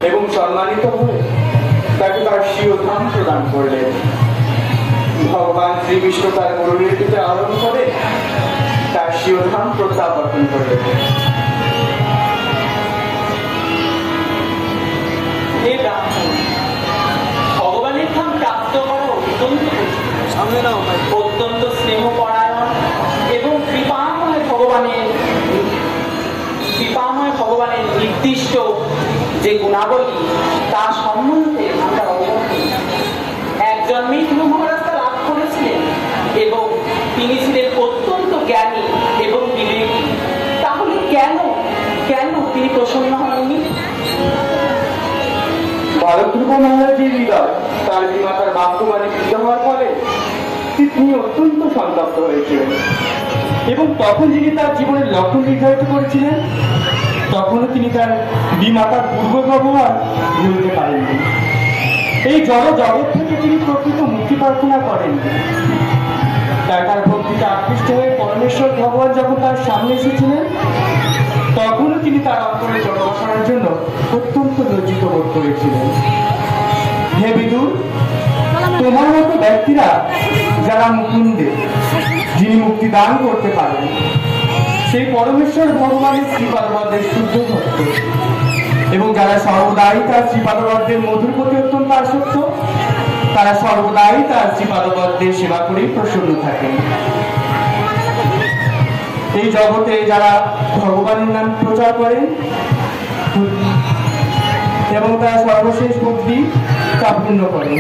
এবং সম্মানিত হয়ে তাকে তার স্বীয় ধাম প্রদান করলেন। ভগবান শ্রীকৃষ্ণ তার মরুনীতিতে আরোহণ করে তার স্বীয় ধাম প্রত্যাবর্তন করলেন। ভগবানের ধাম প্রাপ্ত করা অত্যন্ত স্নেহপরায়ণ এবং কৃপাময় ভগবানের নির্দিষ্ট যে গুণাবলী তা সম্বন্ধে আমরা অবগত। একজন মিঠু মহারাজ তা লাভ করেছিলেন এবং তিনি ছিলেন অত্যন্ত জ্ঞানী এবং বিবেকী। তাহলে কেন তিনি প্রসন্ন হননি? ভারতধ্রুব মহারাজের হৃদয় তার বিমাতার বাক্যমানে বৃদ্ধ হওয়ার ফলে তিনি অত্যন্ত সন্তপ্ত হয়েছিলেন এবং তখন যিনি তার জীবনের লক্ষ্য নির্ধারিত করেছিলেন তখনও তিনি তার বিমাতার পূর্ব ব্যবহার ভুলতে পারেননি। এই জড় জগৎ থেকে তিনি প্রকৃত মুক্তি প্রার্থনা করেন। তাই তার ভক্তিতে আকৃষ্ট হয়ে পরমেশ্বর ভগবান যখন তার সামনে এসেছিলেন তখনও তিনি তার অন্তরে জড় বসানোর জন্য অত্যন্ত লজ্জিত বোধ করেছিলেন। হে বিদুর, তোমার মতো ব্যক্তিরা যারা মুকুন্দে, যিনি মুক্তি দান করতে পারেন, সেই পরমেশ্বর ভগবানের শ্রীপাদবদ্ধের শুদ্ধ ভক্ত এবং যারা সর্বদাই তার শ্রীপাদবদ্ধের মধুর প্রতি অত্যন্ত আসক্ত, তারা সর্বদাই তার শ্রীপাদবদ্ধের সেবা করেই প্রসন্ন থাকেন। এই জগতে যারা ভগবানের নাম প্রচার করেন এবং তারা সর্বশেষ ভক্তি তা পূর্ণ করেন,